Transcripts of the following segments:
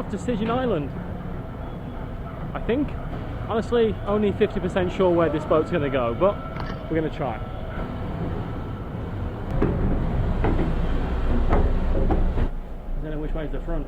off to Qijin Island, I think. Honestly, only 50% sure where this boat's going to go, but we're going to try. I don't know which way is the front.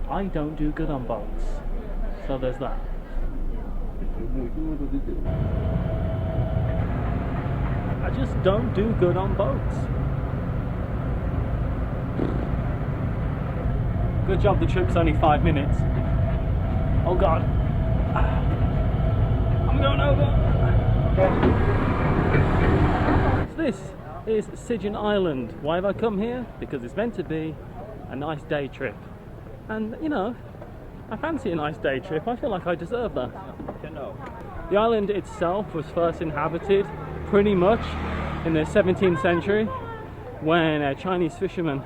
I don't do good on boats, so there's that. I just don't do good on boats. Good job the trip's only 5 minutes. Oh god. I'm going over. So this is Qijin Island. Why have I come here? Because it's meant to be a nice day trip. And you know, I fancy a nice day trip. I feel like I deserve that. The island itself was first inhabited pretty much in the 17th century when Chinese fishermen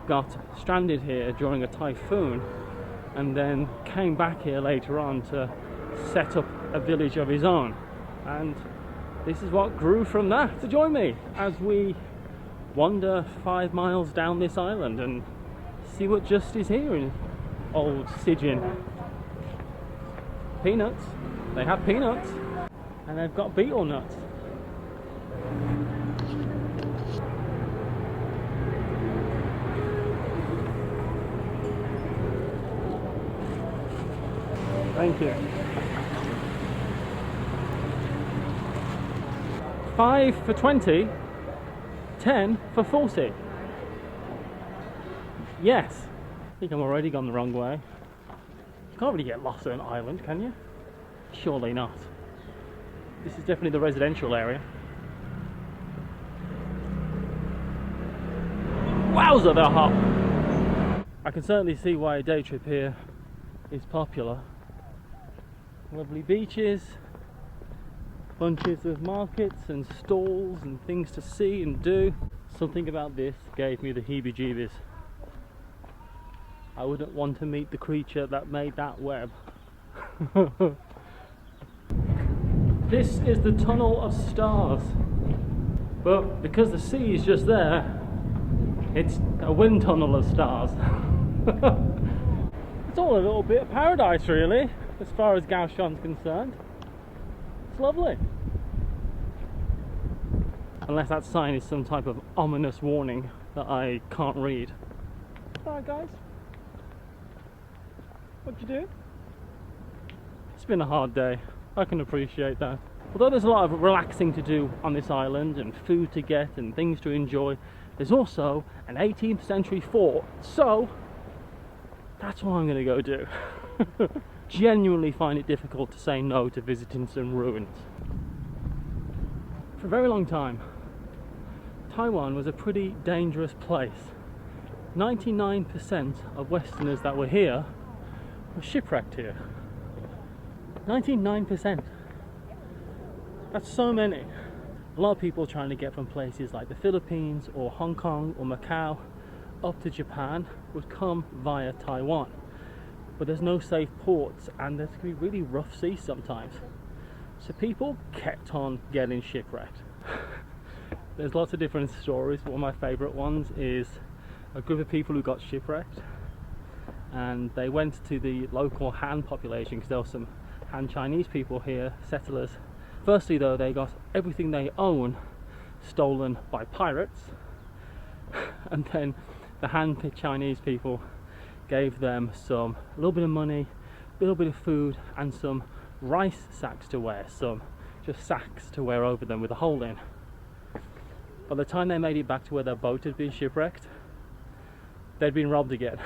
got stranded here during a typhoon and then came back here later on to set up a village of his own, and this is what grew from that. So join me as we wander 5 miles down this island and see what just is here in old Qijin. Peanuts, they have peanuts, and they've got beetle nuts. Thank you. 5 for 20, 10 for 40. Yes. I think I'm already gone the wrong way. You can't really get lost on an island, can you? Surely not. This is definitely the residential area. Wowza, they're hot! I can certainly see why a day trip here is popular. Lovely beaches, bunches of markets and stalls and things to see and do. Something about this gave me the heebie-jeebies. I wouldn't want to meet the creature that made that web. This is the Tunnel of Stars, but because the sea is just there, it's a wind tunnel of stars. It's all a little bit of paradise really, as far as Kaohsiung's concerned. It's lovely. Unless that sign is some type of ominous warning that I can't read. Alright guys, what you do? It's been a hard day, I can appreciate that. Although there's a lot of relaxing to do on this island and food to get and things to enjoy, there's also an 18th century fort, so that's what I'm going to go do. Genuinely find it difficult to say no to visiting some ruins. For a very long time, Taiwan was a pretty dangerous place. 99% of Westerners that were here were shipwrecked here. 99%. That's so many. A lot of people trying to get from places like the Philippines or Hong Kong or Macau up to Japan would come via Taiwan. But there's no safe ports and there's going to be really rough seas sometimes. So people kept on getting shipwrecked. There's lots of different stories. One of my favourite ones is a group of people who got shipwrecked and they went to the local Han population because there were some Han Chinese people here, settlers. Firstly though, they got everything they own stolen by pirates, and then the Han Chinese people gave them a little bit of money, a little bit of food and some rice sacks to wear, some just sacks to wear over them with a hole in. By the time they made it back to where their boat had been shipwrecked, they'd been robbed again.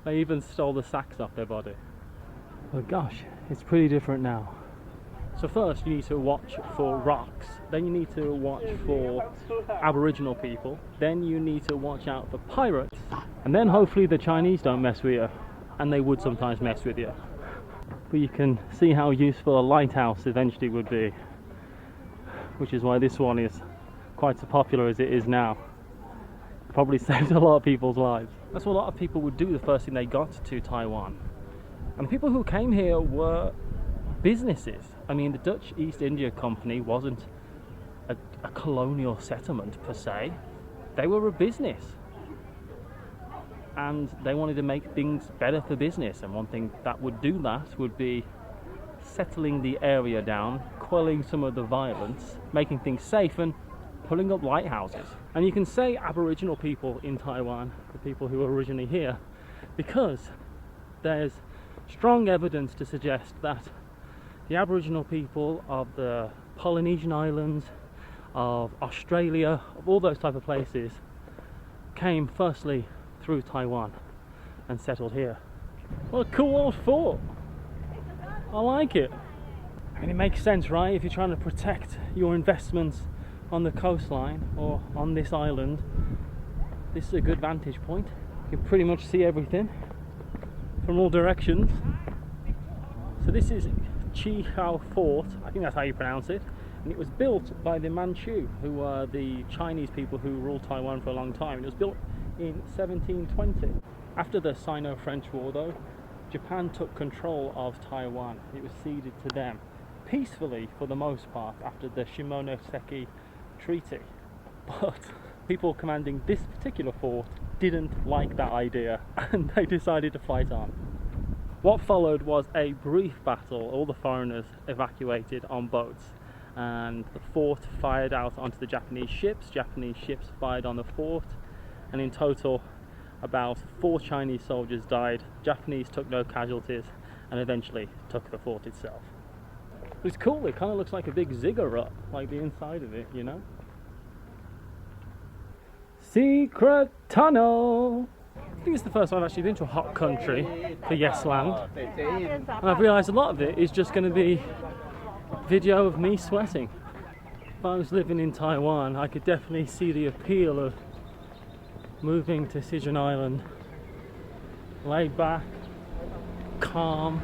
They even stole the sacks off their body. But gosh, it's pretty different now. So first you need to watch for rocks, then you need to watch for Aboriginal people, then you need to watch out for pirates, and then hopefully the Chinese don't mess with you, and they would sometimes mess with you. But you can see how useful a lighthouse eventually would be, which is why this one is quite so popular as it is now. Probably saved a lot of people's lives. That's what a lot of people would do the first thing they got to Taiwan. And the people who came here were businesses. I mean, the Dutch East India Company wasn't a colonial settlement per se. they were a business. And they wanted to make things better for business. And one thing that would do that would be settling the area down, quelling some of the violence, making things safe, and putting up lighthouses. And you can say Aboriginal people in Taiwan, the people who were originally here, because there's strong evidence to suggest that the Aboriginal people of the Polynesian Islands, of Australia, of all those type of places, came firstly through Taiwan and settled here. What a cool old fort. I like it. And it makes sense, right? If you're trying to protect your investments on the coastline or on this island, this is a good vantage point. You can pretty much see everything from all directions. So this is Qijin Fort, I think that's how you pronounce it, and it was built by the Manchu, who were the Chinese people who ruled Taiwan for a long time. It was built in 1720. After the Sino-French War though, Japan took control of Taiwan. It was ceded to them peacefully for the most part after the Shimonoseki Treaty. But people commanding this particular fort didn't like that idea and they decided to fight on. What followed was a brief battle. All the foreigners evacuated on boats and the fort fired out onto the Japanese ships. Japanese ships fired on the fort, and in total about 4 Chinese soldiers died. Japanese took no casualties and eventually took the fort itself. It's cool, it kind of looks like a big ziggurat, like the inside of it, you know? Secret tunnel! I think it's the first time I've actually been to a hot country for Yes Land, and I've realised a lot of it is just going to be video of me sweating. If I was living in Taiwan, I could definitely see the appeal of moving to Qijin Island. Laid back, calm,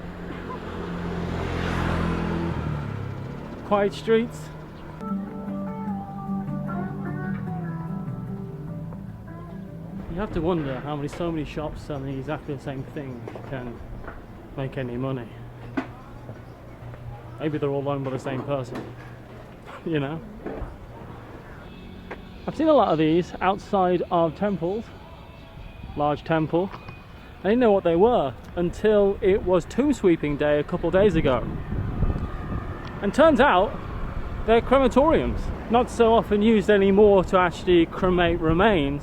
quiet streets. You have to wonder how so many shops selling exactly the same thing can make any money. Maybe they're all owned by the same person, you know? I've seen a lot of these outside of temples, large temple. I didn't know what they were until it was tomb sweeping day a couple days ago. And turns out they're crematoriums. Not so often used anymore to actually cremate remains,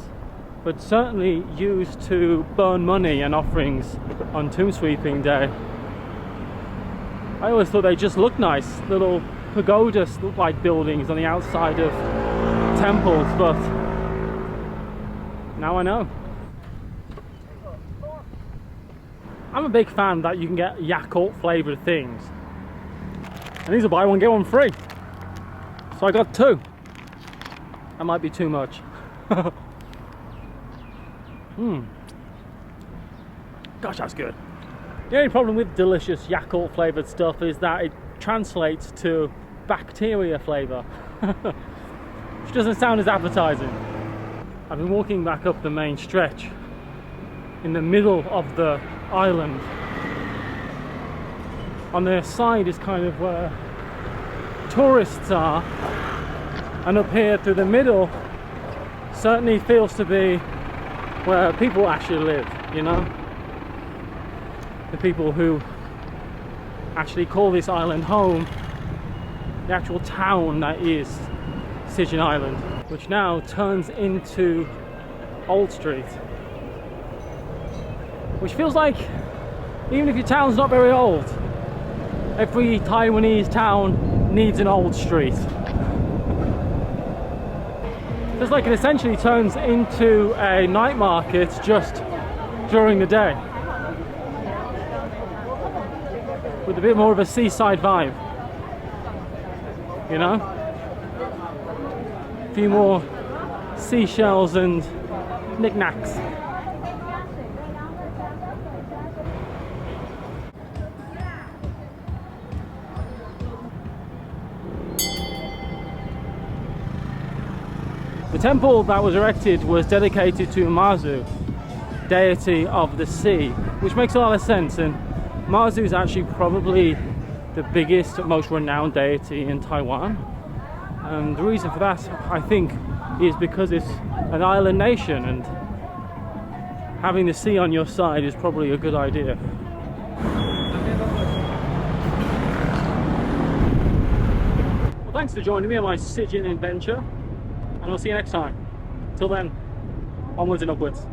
but certainly used to burn money and offerings on tomb sweeping day. I always thought they just looked nice, little pagoda-like buildings on the outside of temples, but now I know. I'm a big fan that you can get Yakult flavoured things, and these are buy one get one free, so I got 2. That might be too much. Gosh, that's good. The only problem with delicious Yakult flavoured stuff is that it translates to bacteria flavour, which doesn't sound as appetizing. I've been walking back up the main stretch in the middle of the island. On the side is kind of where tourists are, and up here through the middle certainly feels to be where people actually live, you know? The people who actually call this island home, the actual town that is Qijin Island, which now turns into Old Street. Which feels like, even if your town's not very old, every Taiwanese town needs an old street. Feels like it essentially turns into a night market just during the day, with a bit more of a seaside vibe, you know? A few more seashells and knickknacks. The temple that was erected was dedicated to Mazu, deity of the sea, which makes a lot of sense, and Mazu is actually probably the biggest, most renowned deity in Taiwan. And the reason for that, I think, is because it's an island nation, and having the sea on your side is probably a good idea. Well, thanks for joining me on my Qijin adventure, and I'll see you next time. Till then, onwards and upwards.